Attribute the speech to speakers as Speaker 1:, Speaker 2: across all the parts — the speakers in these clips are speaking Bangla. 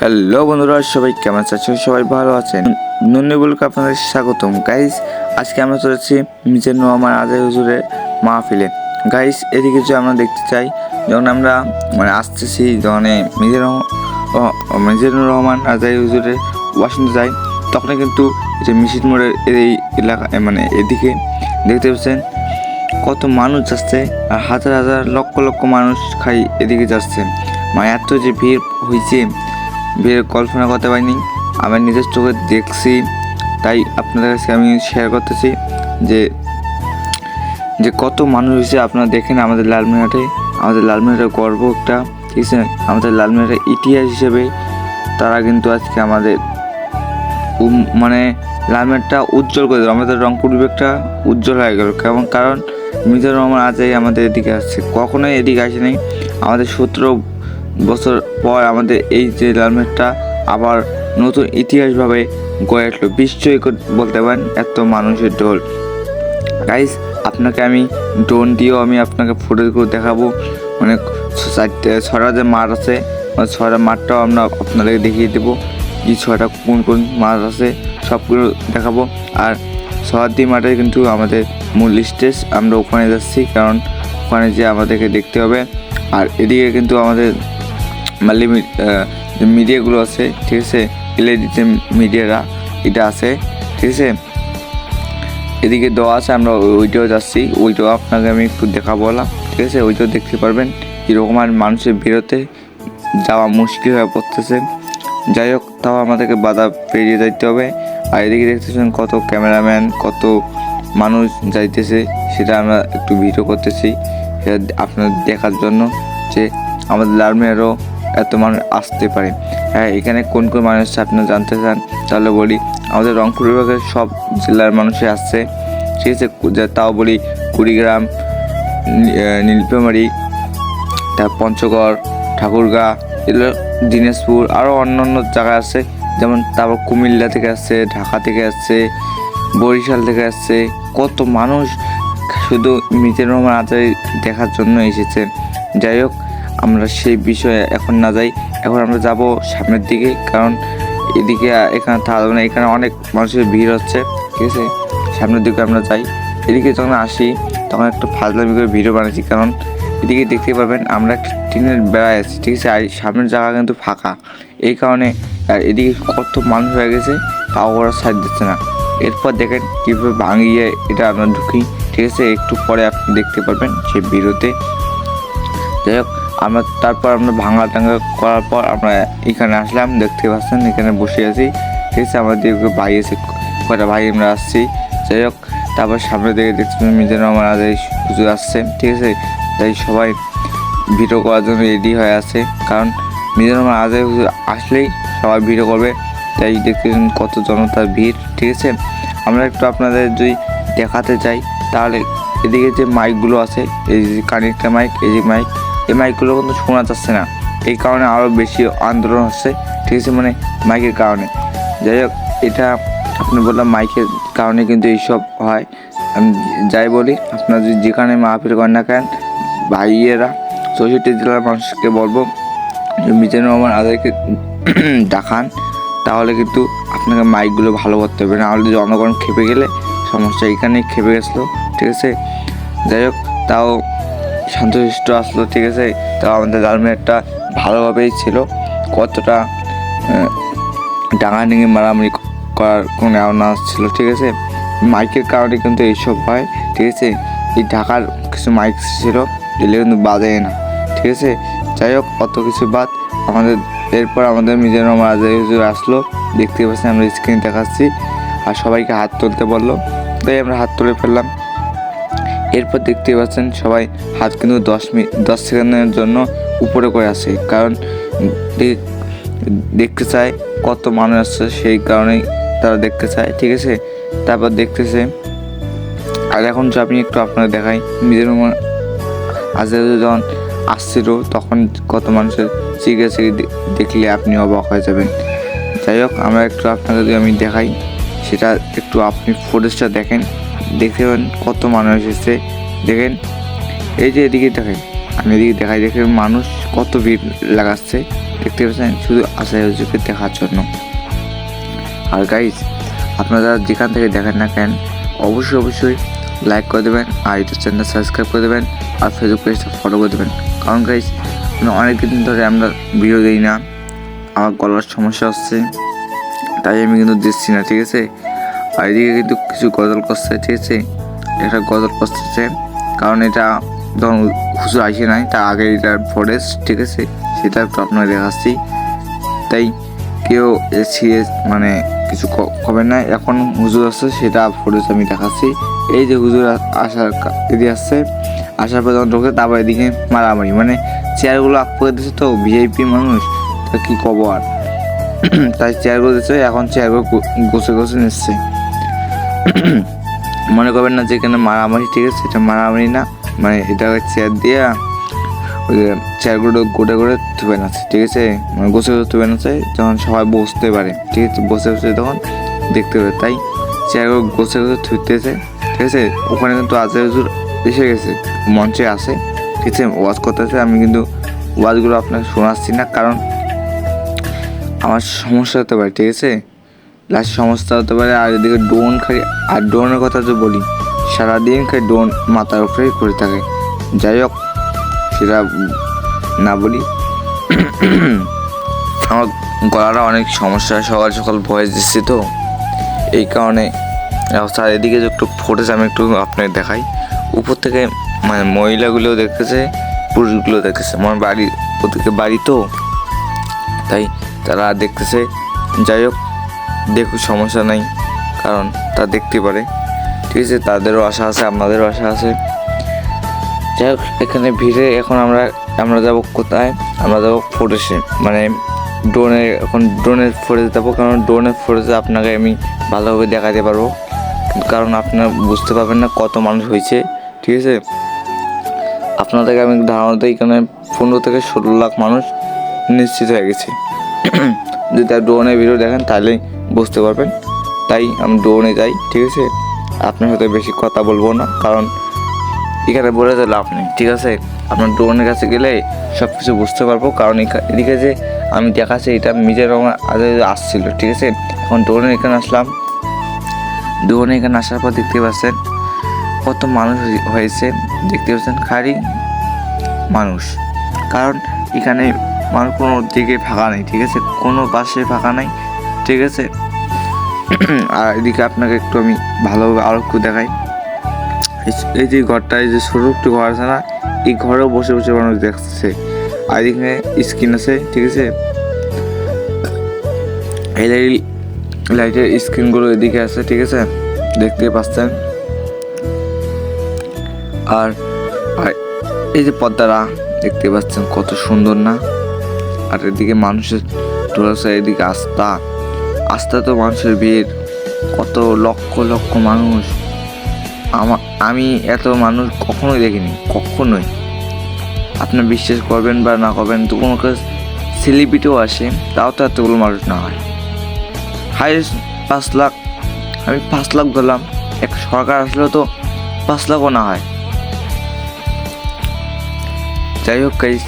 Speaker 1: হ্যালো বন্ধুরা, সবাই কেমন আছেন? সবাই ভালো আছেন? নন্দিবুলকে আপনাদের স্বাগতম। গাইস, আজকে আমরা চলেছি মিজানুর রহমান আজাদ হুজুরের মাহফিলে। গাইস, এদিকে যে আমরা দেখতে চাই, যখন আমরা আসতেছি, যখন মিজানুর রহমান আজাদ হুজুরের ওয়াশিংটন যাই, তখন কিন্তু যে মিশিদ মোড়ের এই এলাকা এদিকে দেখতে পাচ্ছেন কত মানুষ যাচ্ছে, আর হাজার হাজার লক্ষ লক্ষ মানুষ এদিকে যাচ্ছে। এত যে ভিড় হয়েছে, ভিড় কল্পনা করতে পারিনি। আমি নিজের চোখে দেখছি, তাই আপনাদের কাছে আমি শেয়ার করতেছি যে কত মানুষ হয়েছে। আপনারা দেখেন আমাদের লালমিনহাটের গর্ব একটা, ঠিক আছে। আমাদের লালমিনহাটের ইতিহাস হিসেবে তারা কিন্তু আজকে আমাদের লালমিনহাটটা উজ্জ্বল করে দিল। আমাদের রংপুর বিভাগটা উজ্জ্বল হয়ে গেল। কারণ মিজানুর রহমান আজাদ আমাদের এদিকে আসছে, কখনোই এদিকে আসেনি। আমাদের 17 বছর পর আমাদের এই যে লালমিনহাটটা আবার নতুন ইতিহাসভাবে গড়ে উঠলো। বিস্ময় বলতে পারেন, এত মানুষের ঢোল। গাইস, আপনাকে আমি ড্রোন দিয়েও আমি আপনাকে ফুটেজগুলো দেখাবো। 6টা যে মাঠ আছে, 6টা মাঠটাও আমরা আপনাদেরকে দেখিয়ে দেবো। এই 6টা কোন কোন মাঠ আছে সবগুলো দেখাবো। আর সহাদি মাঠে কিন্তু আমাদের মূল স্টেজ, আমরা ওখানে যাচ্ছি, কারণ ওখানে যে আমাদেরকে দেখতে হবে। আর এদিকে কিন্তু আমাদের মিডিয়াগুলো আছে, ঠিক আছে। এলইডি যে মিডিয়ারা এটা আছে, ঠিক আছে। এদিকে দেওয়া আছে, আমরা ওইটাও যাচ্ছি, ওইটাও আপনাকে আমি একটু দেখাবো, ঠিক আছে। ওইটাও দেখতে পারবেন কীরকম আর মানুষের ভিড়তে যাওয়া মুশকিল হয়ে পড়তেছে। যাই হোক, তাও আমাদেরকে বাধা পেরিয়ে যাইতে হবে। আর এদিকে দেখতেছেন কত ক্যামেরাম্যান, কত মানুষ যাইতেছে, সেটা আমরা একটু ভিডিও করতেছি সেটা আপনাদের দেখার জন্য, যে আমাদের লালমিনহাটেও এত মানুষ আসতে পারে। হ্যাঁ, এখানে কোন কোন মানুষ আপনারা জানতে চান তাহলে বলি, আমাদের রংপুর বিভাগের সব জেলার মানুষই আসছে, ঠিক আছে। তাও বলি কুড়িগ্রাম, নীলফামারী, তারপর পঞ্চগড়, ঠাকুরগাঁ, এগুলো দিনাজপুর, আরও অন্য অন্য জায়গায় আছে। যেমন তারপর কুমিল্লা থেকে আসছে, ঢাকা থেকে আসছে, বরিশাল থেকে আসছে। কত মানুষ শুধু মিজানুর রহমান আজাদ দেখার জন্য এসেছে। যাই হোক, আমরা সেই বিষয়ে এখন না যাই, এখন আমরা যাব সামনের দিকে, কারণ এদিকে এখানে থাকবে না, এখানে অনেক মানুষের ভিড় হচ্ছে, ঠিক আছে। সামনের দিকে আমরা যাই। এদিকে যখন আসি তখন একটু ফাজলামি করে ভিডিও বানাচ্ছি, কারণ এদিকে দেখতে পাবেন আমরা একটা টিনের বেড়ায় আছি, ঠিক আছে। আর সামনের জায়গা কিন্তু ফাঁকা, এই কারণে। আর এদিকে কত মানুষ হয়ে গেছে, তাও ওরা সাইড দিচ্ছে না। এরপর দেখেন কীভাবে ভাঙিয়ে এটা আমরা ঢুকি, ঠিক আছে। একটু পরে আপনি দেখতে পারবেন সেই ভিডিওতে। যাই হোক, তারপর আমরা ভাঙা টাঙ্গা করার পর আমরা এখানে আসলাম, দেখতে পাচ্ছেন এখানে বসে আছি, ঠিক আছে। আমাদের ভাই আছে, কয়টা ভাই আমরা আসছি। যাই হোক, তারপর সামনে দিকে দেখছেন মিজানুর রহমান আজাদ হুজুর আসছে, ঠিক আছে। তাই সবাই ভিডিও করার জন্য রেডি হয়ে আছে, কারণ মিজানুর রহমান আজাদ হুজুর আসলেই সবাই ভিডিও করবে। তাই দেখতেছেন কত জনতার ভিড়, ঠিক আছে। আমরা একটু আপনাদের যদি দেখাতে চাই, তাহলে এদিকে যে মাইকগুলো আছে, এই যে কানেক্টার মাইক, এই যে মাইক, এই মাইকগুলো কিন্তু শোনা যাচ্ছে না। এই কারণে আরও বেশি আন্দোলন হচ্ছে, ঠিক আছে, মাইকের কারণে। যাই হোক, এটা আপনি বললাম মাইকের কারণে কিন্তু এইসব হয়। আমি যাই বলি, আপনারা যদি যেখানে মাহফিল করেন না কেন, ভাইয়েরা 64 জেলার মানুষকে বলবো মিজানুর রহমান আজাদকে দেখান, তাহলে কিন্তু আপনাকে মাইকগুলো ভালো করতে হবে, না হলে জনগণ খেপে গেলে সমস্যা। এখানেই খেপে গেছিলো, ঠিক আছে। যাই হোক, তাও শান্তশিষ্ট আসলো, ঠিক আছে। তাও আমাদের লালমিনহাটটা ভালোভাবেই ছিল, কতটা ডাঙাডাঙি মারামারি করার কোনো অ্যাওয়ারনেস ছিল, ঠিক আছে। মাইকের কারণে কিন্তু এইসব হয়, ঠিক আছে। এই ঢাকার কিছু মাইক ছিল, এগুলো কিন্তু বাজে না, ঠিক আছে। যাই হোক, অত কিছু বাদ, এরপর আমাদের মিজানুর রহমান আজাদ হুজুর আসলো, দেখতে পাচ্ছি আমরা স্ক্রিন দেখাচ্ছি। আর সবাইকে হাত তুলতে বললো, তাই আমরা হাত তুলে ফেললাম। এরপর দেখতে পাচ্ছেন সবাই হাত কিন্তু 10 সেকেন্ডের জন্য উপরে করে আসে, কারণ দেখতে চায় কত মানুষ আসছে, সেই কারণেই তারা দেখতে চায়, ঠিক আছে। তারপর দেখতেছে। আর এখন যে আমি একটু আপনাকে দেখাই, মিজানুর রহমান আজাদ যখন আসছিল তখন কত মানুষের চিকিৎসা দেখলে আপনি অবাক হয়ে যাবেন। যাই হোক, আমরা একটু আপনাকে যদি আমি দেখাই, সেটা একটু আপনি ফুটেজটা দেখেন, দেখতে পাবেন কত মানুষ এসেছে। দেখেন, এই যে এদিকে দেখেন, আমি এদিকে দেখাই, দেখেন মানুষ কত ভিড় লাগাচ্ছে, দেখতে পাচ্ছেন, শুধু আশাই হুজুরকে দেখার জন্য। আর গাইজ, আপনারা যেখান থেকে দেখেন না কেন অবশ্যই লাইক করে দেবেন, আর ইউটিউব চ্যানেল সাবস্ক্রাইব করে দেবেন, আর ফেসবুক পেজটা ফলো করে দেবেন। কারণ গাইজ, অনেক দিন ধরে আমরা ভিডিও দিই না, আমার গলার সমস্যা হচ্ছে, তাই আমি কিন্তু দিচ্ছি না, ঠিক আছে। আর এদিকে কিন্তু কিছু গজল করছে, ঠিক আছে। এটা গজল করতেছে, কারণ এটা যখন হুজুর আসে নাই তার আগে এটার ফরেস্ট, ঠিক আছে, সেটা একটু আপনাকে দেখাচ্ছি। তাই কেউ সিরিয়াস মানে কিছু খবর নাই, এখন হুজুর আসছে সেটা ফরেস্ট আমি দেখাচ্ছি। এই যে হুজুর আসার এদিকে আসছে, আসার পর যখন ঢোকে তারপর এদিকে মারামারি, মানে চেয়ারগুলো আপ করে দিচ্ছে তো, ভিআইপি মানুষ, তা কী কব আর। তাই চেয়ারগুলো দিচ্ছে, এখন চেয়ারগুলো গোছে নিচ্ছে। মনে করবেন না যে এখানে মারামারি, ঠিক আছে, এটা মারামারি না, মানে এটা চেয়ার দিয়ে ওই যে চেয়ারগুলো গোটে ধুবে নাচ্ছে, ঠিক আছে, মানে গোছে ধুবে নাচ্ছে, যখন সবাই বসতে পারে, ঠিক আছে, বসে তখন দেখতে পাবে। তাই চেয়ারগুলো গোছে ধুতেছে, ঠিক আছে। ওখানে কিন্তু আজহার হুজুর এসে গেছে, মঞ্চে আসে, ঠিক আছে, ওয়াজ করতেছে। আমি কিন্তু ওয়াজগুলো আপনাকে শোনাচ্ছি না, কারণ আমার সমস্যা হতে পারে, ঠিক আছে, লাস্ট সমস্যা হতে পারে। আর এদিকে ড্রোন খাই, আর ড্রোনের কথা যে বলি, সারাদিন খাই ড্রোন মাথার উপরেই করে থাকে। যাই হোক, সেটা না বলি। আমার গলাটা অনেক সমস্যা, সকাল ভয়েস দিচ্ছি তো, এই কারণে। আর এদিকে যে একটু ফুটেজ আমি একটু আপনাকে দেখাই। উপর থেকে মানে মহিলাগুলোও দেখতেছে, পুরুষগুলো দেখতেছে, আমার বাড়ি ওদিকে বাড়ি তো, তাই তারা দেখতেছে। যাই হোক, দেখুন, সমস্যা নাই, কারণ তা দেখতে পারে, ঠিক আছে, তাদেরও আশা আছে, আপনাদেরও আশা আছে। যাই হোক, এখানে ভিড়ে এখন আমরা যাব কোথায়, আমরা যাব ফোরেস্টে, মানে ড্রোনের ফোরেজ যাবো, কারণ ড্রোনের ফোরেজে আপনাকে আমি ভালোভাবে দেখাতে পারবো, কারণ আপনারা বুঝতে পারবেন না কত মানুষ হয়েছে, ঠিক আছে। আপনাদেরকে আমি ধারণা দিই, এখানে 15 থেকে 16 লাখ মানুষ নিশ্চিত হয়ে গেছে। যদি ড্রোনের ভিডিও দেখেন তাহলেই বুঝতে পারবেন। তাই আমি ড্রোনে যাই, ঠিক আছে, আপনার সাথে বেশি কথা বলবো না, কারণ এখানে বলে তো লাভ নেই, ঠিক আছে। আপনার ড্রোনের কাছে গেলে সব কিছু বুঝতে পারবো, কারণ এদিকে যে আমি দেখাচ্ছি এটা নিজের আমার আগে আসছিল, ঠিক আছে। এখন ড্রোনের এখানে আসলাম, ড্রোনে এখানে আসার পর দেখতে পাচ্ছেন কত মানুষ হয়েছে, দেখতে পাচ্ছেন খালি মানুষ, কারণ এখানে মানুষ কোনো দিকে ফাঁকা নেই, ঠিক আছে, কোনো পাশে ফাঁকা নেই, ঠিক আছে। আর এদিকে আপনাকে একটু আমি ভালোভাবে আরো একটু দেখাই। এই যে ঘরটা, এই যে ছোট একটু ঘর আছে না, এই ঘরেও বসে মানুষ দেখছে। আর এদিকে স্ক্রিন আছে, ঠিক আছে, এই লাইটের স্ক্রিনগুলো এদিকে আছে, ঠিক আছে, দেখতে পাচ্ছেন। আর এই যে পর্দারা দেখতে পাচ্ছেন কত সুন্দর না। আর এদিকে মানুষের ঢোলছে, এদিকে আস্থা তো মানুষের ভিড়, কত লক্ষ মানুষ। আমি এত মানুষ কখনোই দেখিনি, কখনোই। আপনি বিশ্বাস করবেন বা না করবেন, তো কোনো সেলিব্রিটিও আসে, তাও তো এতগুলো মানুষ না হয়। হাইয়েস্ট 5 লাখ, আমি 5 লাখ ধরলাম, এক সরকার আসলেও তো 5 লাখও না হয়। যাই হোক গাইস,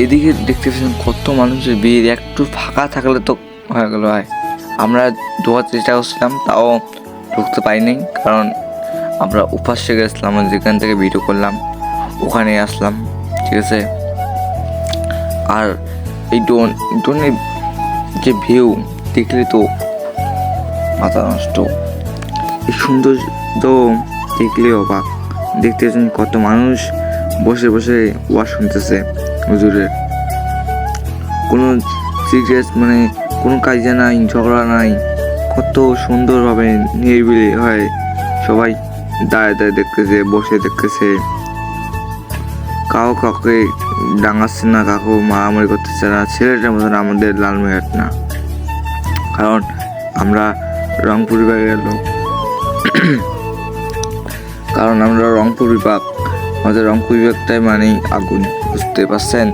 Speaker 1: এদিকে দেখতে পাচ্ছেন কত মানুষের ভিড়, একটু ফাঁকা থাকলে তো হয়ে গেল। হয় আমরা ঢোকার চেষ্টা করছিলাম, তাও ঢুকতে পারিনি, কারণ আমরা উপাসে গেছিলাম, যেখান থেকে ভিডিও করলাম ওখানে আসলাম, ঠিক আছে। আর এই ড্রোনের যে ভিউ দেখলে তো মাথা নষ্ট, এই সৌন্দর্য দেখলে অবাক। দেখতে পাচ্ছেন কত মানুষ বসে ওয়াজ শুনতেছে হুজুরের, কোনো সিরিয়াস মানে কোনো কাজে নাই, ঝগড়া নাই, কত সুন্দরভাবে নিরিবিলি হয়, সবাই দাঁড়িয়ে দেখতেছে, বসে দেখতেছে, কাউকে ডাঙাচ্ছে না, কাউকে মারামারি করতেছে না। ছেলেটার মতন আমাদের লালমিয়াট না, কারণ আমরা রংপুর বিভাগের লোক, কারণ আমরা রংপুর বিভাগ, আমাদের রংপুর বিভাগটাই মানে আগুন, বুঝতে পারছেন।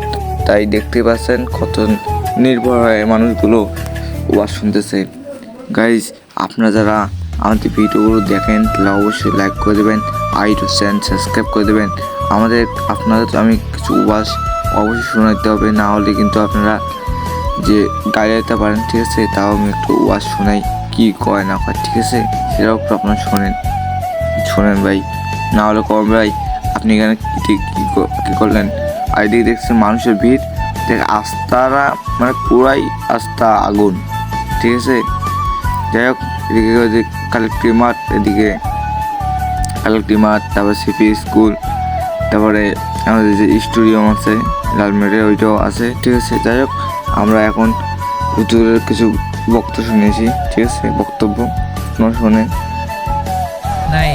Speaker 1: তাই দেখতে পাচ্ছেন কত নির্ভর হয়ে মানুষগুলো ওয়াজ শুনতেছে। গাইজ, আপনারা যারা আমাদের ভিডিওগুলো দেখেন তাহলে অবশ্যই লাইক করে দেবেন, আর ইউটিউব চ্যানেল সাবস্ক্রাইব করে দেবেন। আপনাদের তো আমি কিছু ওয়াজ অবশ্যই শোনাতে হবে, না হলে কিন্তু আপনারা যে গাড়ি যেতে পারেন, ঠিক আছে। তাও আমি একটু ওয়াজ শোনাই, কী কয় না কয়, ঠিক আছে, সেটাও একটু আপনারা শোনেন ভাই, না হলে কম ভাই আপনি এখানে কী করলেন। আর এদিকে দেখছেন মানুষের ভিড়, দেখ আস্থারা মানে পুরাই আস্থা আগুন, ঠিক আছে। যাই হোক, এদিকে কালেক্টরি মাঠ, এদিকে কালেক্টরি মাঠ, তারপরে সিপি স্কুল, তারপরে আমাদের যে স্টুডিয়াম আছে লালমেটে ওইটাও আছে, ঠিক আছে। যাই হোক, আমরা এখন হুজুরের কিছু বক্তব্য শুনেছি, ঠিক আছে, বক্তব্য শোনেন।
Speaker 2: নাই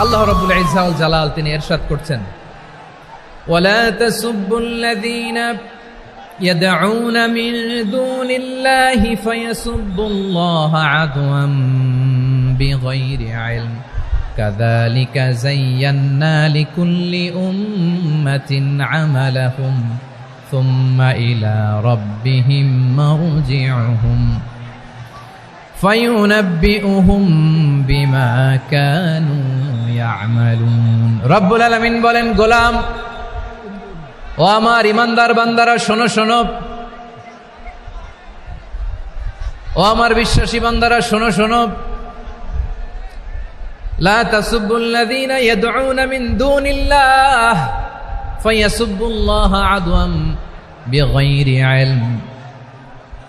Speaker 2: আল্লাহ রাব্বুল ইজ্জা ওয়াল জালাল তিনি ইরশাদ করছেন, ওয়ালা তাসুবুল্লাযীনা ইয়াদউনা মিন দুনিল্লাহি ফায়াসুবুল্লাহা আদওয়াম বিগাইরি ইলম কাযালিকা যায়্যান্না লিকুল্লি উম্মাতিন আমালাহুম সুম্মা ইলা রাব্বিহিম মারজিউহুম ফায়ুনাব্বিউহুম বিমা কানু ইয়ামালুন। রব্বুল আলামিন বলেন, গোলাম ও আমার ইমানদার বান্দারা শোনো শোনো, ও আমার বিশ্বাসী বান্দারা শোনো শোনো, লা তাসুবুল্লাযীনা ইয়াদউনা মিন দুনিল্লাহ ফায়াসুবুল্লাহা আদওয়াম বিগাইরি ইলম।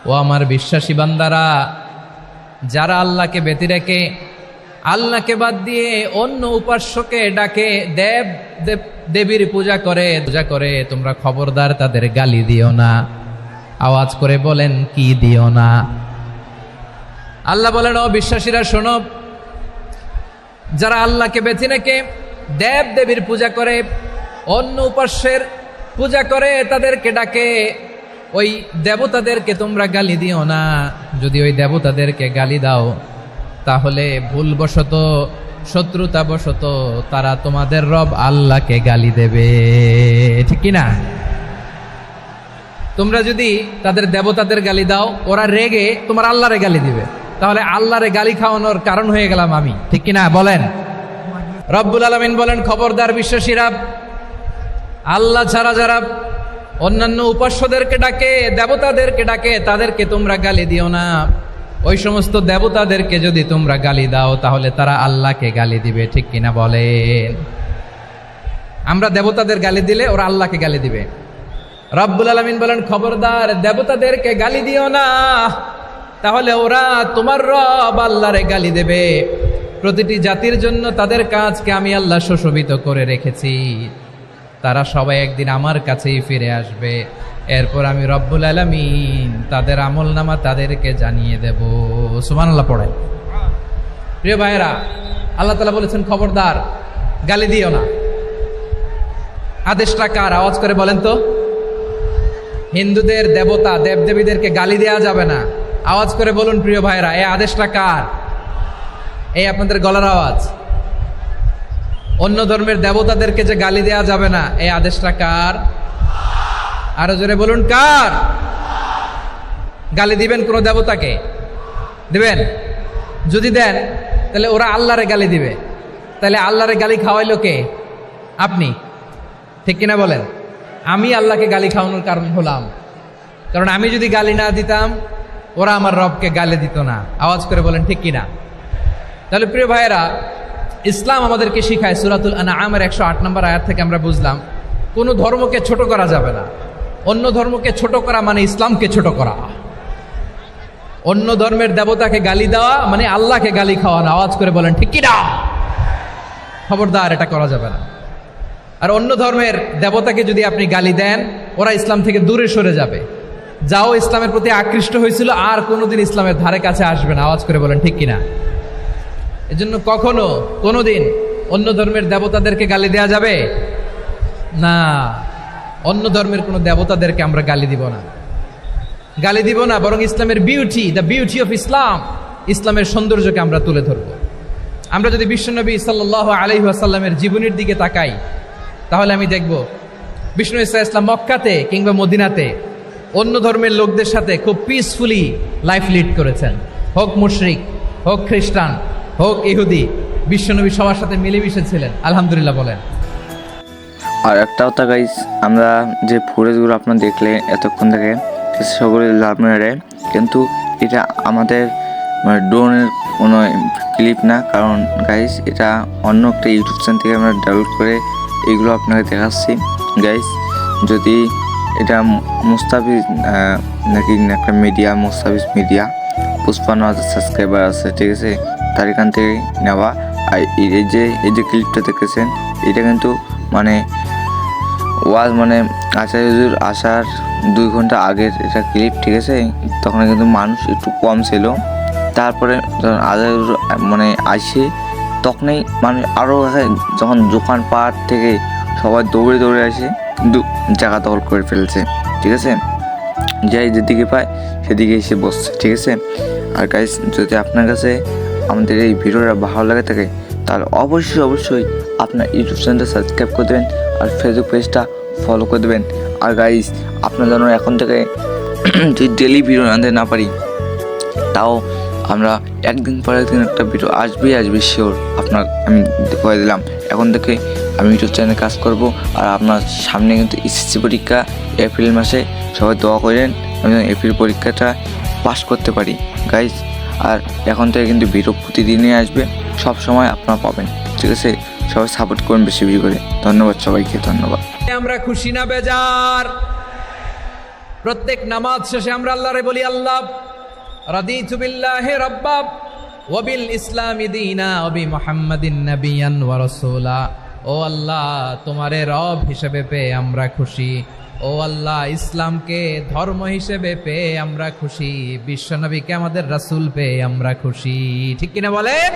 Speaker 2: ও আমার বিশ্বাসী বান্দারা, যারা আল্লাহকে ব্যতি রেখে আল্লাহকে বাদ দিয়ে অন্য উপাস্যকে ডাকে, দেবীর পূজা করে, তোমরা খবরদার তাদের গালি দিও না। আওয়াজ করে বলেন, কি দিও না? আল্লাহ বলেন, ও বিশ্বাসীরা শোনো, যারা আল্লাহকে ব্যতি রেখে দেবীর পূজা করে, অন্য উপাস্যের পূজা করে, তাদেরকে ডাকে, ওই দেবতাদেরকে তোমরা গালি দিও না। যদি ওই দেবতাদেরকে গালি দাও, তাহলে ভুলবশত, শত্রুতাবশত তারা তোমাদের রব আল্লাহকে গালি দেবে, ঠিক কিনা? তোমরা যদি তাদের দেবতাদের গালি দাও, ওরা রেগে তোমার আল্লাহরে গালি দিবে, তাহলে আল্লাহরে গালি খাওয়ানোর কারণ হয়ে গেলাম আমি, ঠিক কিনা বলেন? রব্বুল আলামিন বলেন, খবরদার বিশ্বাসীরা, আল্লাহ ছাড়া যারা অন্যান্য উপাস্যদেরকে ডাকে, দেবতাদেরকে ডাকে, তাদেরকে তোমরা গালি দিও না। ওই সমস্ত দেবতাদেরকে যদি তোমরা গালি দাও, তাহলে তারা আল্লাহকে গালি দিবে, ঠিক কিনা বলেন? আমরা দেবতাদের গালি দিলে ওরা আল্লাহকে গালি দিবে। রব্বুল আলামিন বলেন, খবরদার দেবতাদেরকে গালি দিও না, তাহলে ওরা তোমার রব আল্লাহরে গালি দেবে। প্রতিটি জাতির জন্য তাদের কাজকে আমি আল্লাহ সুশোভিত করে রেখেছি, তারা সবাই একদিন আমার কাছেই ফিরে আসবে। এরপর আমি রব্বুল আলামিন তাদের আমলনামা তাদেরকে জানিয়ে দেব। সুবহানাল্লাহ পড়ে। প্রিয় ভাইয়েরা, আল্লাহ তাআলা বলেছেন, খবরদার গালি দিও না। আদেশটা কার? আওয়াজ করে বলেন তো। হিন্দুদের দেবতা দেবদেবীদেরকে গালি দেওয়া যাবে না। আওয়াজ করে বলুন প্রিয় ভাইয়েরা, এই আদেশটা কার? এই আপনাদের গলার আওয়াজ। অন্য ধর্মের দেবতাদেরকে যে গালি দেওয়া যাবে না, এই আদেশটা কার? আরো জোরে বলুন, কার? গালি দিবেন কোন দেবতাকে? দিবেন? যদি দেন, তাহলে ওরা আল্লাহরে গালি দিবে। তাহলে আল্লাহরে গালি খাওয়াইলো কে? আপনি, ঠিক কিনা বলেন? আমি আল্লাহকে গালি খাওয়ানোর কারণ হলাম, কারণ আমি যদি গালি না দিতাম, ওরা আমার রবকে গালি দিত না। আওয়াজ করে বলেন, ঠিক কিনা? তাহলে প্রিয় ভাইয়েরা, ইসলাম আমাদেরকে শিখায়, সূরাতুল আনআমের 108 নম্বর আয়াত থেকে আমরা বুঝলাম, কোনো ধর্মকে ছোট করা যাবে না। অন্য ধর্মকে ছোট করা মানে ইসলামকে ছোট করা। অন্য ধর্মের দেবতাকে গালি দেওয়া মানে আল্লাহকে গালি খাওয়ানো। আওয়াজ করে বলেন, ঠিক কিনা? খবরদার, এটা করা যাবে না। আর অন্য ধর্মের দেবতাকে যদি আপনি গালি দেন, ওরা ইসলাম থেকে দূরে সরে যাবে। যাও ইসলামের প্রতি আকৃষ্ট হয়েছিল, আর কোনোদিন ইসলামের ধারে কাছে আসবে না। আওয়াজ করে বলেন, ঠিক কিনা? এজন্য কখনো কোনোদিন অন্য ধর্মের দেবতাদেরকে গালি দেয়া যাবে না। অন্য ধর্মের কোনো দেবতাদেরকে আমরা গালি দিব না, গালি দিব না, বরং ইসলামের beauty, the beauty of Islam, ইসলামের সৌন্দর্যকে আমরা তুলে ধরব। আমরা যদি বিশ্বনবী সাল্লাল্লাহু আলাইহি ওয়াসাল্লামের জীবনের দিকে তাকাই, তাহলে আমি দেখব বিষ্ণু ইসা ইসলাম মক্কাতে কিংবা মদিনাতে অন্য ধর্মের লোকদের সাথে খুব পিসফুলি লাইফ লিড করেছেন। হোক মুশরিক, হোক খ্রিস্টান, হোক ইহুদি, বিশ্বনবী সবার সাথে মিলেমিশে ছিলেন। আলহামদুলিল্লাহ বলেন।
Speaker 1: আর একটা কথা গাইস, আমরা যে ফুটেজগুলো আপনারা দেখলে এতক্ষণ থেকে সকলে লাভ মেরে, কিন্তু এটা আমাদের মানে ড্রোনের কোনো ক্লিপ না। কারণ গাইস এটা অন্য একটা ইউটিউব চ্যানেল থেকে আমরা ডাউনলোড করে এগুলো আপনাকে দেখাচ্ছি। গাইস যদি এটা মুস্তাফিজ নাকি একটা মিডিয়া, মুস্তাফিজ মিডিয়া 55,000 সাবস্ক্রাইবার আছে, ঠিক আছে, তার এখান থেকে নেওয়া। আর এই যে ক্লিপটা দেখেছেন এটা কিন্তু মানে মানে আচার্য হুজুর আসার 2 ঘন্টা আগের এটা ক্লিপ, ঠিক আছে। তখন কিন্তু মানুষ একটু কম ছিল। তারপরে যখন আচার্য হুজুর মানে আসে তখনই মানুষ আরও যখন দোকানপাট থেকে সবাই দৌড়ে দৌড়ে আসে কিন্তু জায়গা দখল করে ফেলছে, ঠিক আছে। যাই যেদিকে পায় সেদিকে এসে বসছে, ঠিক আছে। আর গাইস যদি আপনার কাছে আমাদের এই ভিডিওটা ভালো লাগে থাকে তাহলে অবশ্যই আপনার ইউটিউব চ্যানেলটা সাবস্ক্রাইব করে দেবেন আর ফেসবুক পেজটা ফলো করে দেবেন। আর গাইস আপনার জন্য এখন থেকে যদি ডেলি ভিডিও আনতে না পারি তাও আমরা একদিন পর একদিন একটা ভিডিও আসবে শিওর। আপনার আমি বলে দিলাম এখন থেকে আমি ইউটিউব চ্যানেলে কাজ করব। আর আপনার সামনে কিন্তু এসএসসি পরীক্ষা এপ্রিল মাসে, সবাই দোয়া করেন আমি এপ্রিল পরীক্ষাটা পাস করতে পারি গাইস। আর এখন থেকে কিন্তু ভিডিও প্রতিদিনই আসবে, সব সময় আপনারা পাবেন, ঠিক আছে। সবাই সাপোর্ট করুন বেশি করে। ধন্যবাদ সবাইকে, ধন্যবাদ।
Speaker 2: আমরা খুশি না বেজার? প্রত্যেক নামাজ শেষে আমরা আল্লাহরে বলি আল্লাহ রাদিতু বিল্লাহি রাব্বা ওয়া বিল ইসলামি দীনা ওয়া বি মুহাম্মাদিন নাবিয়ান ওয়া রাসূলা। ও আল্লাহ তোমারে রব হিসেবে পেয়ে আমরা খুশি। ও আল্লাহ ইসলামকে ধর্ম হিসেবে পেয়ে আমরা খুশি। বিশ্বনবীকে আমাদের রাসূল পেয়ে আমরা খুশি। ঠিক কিনা বলেন?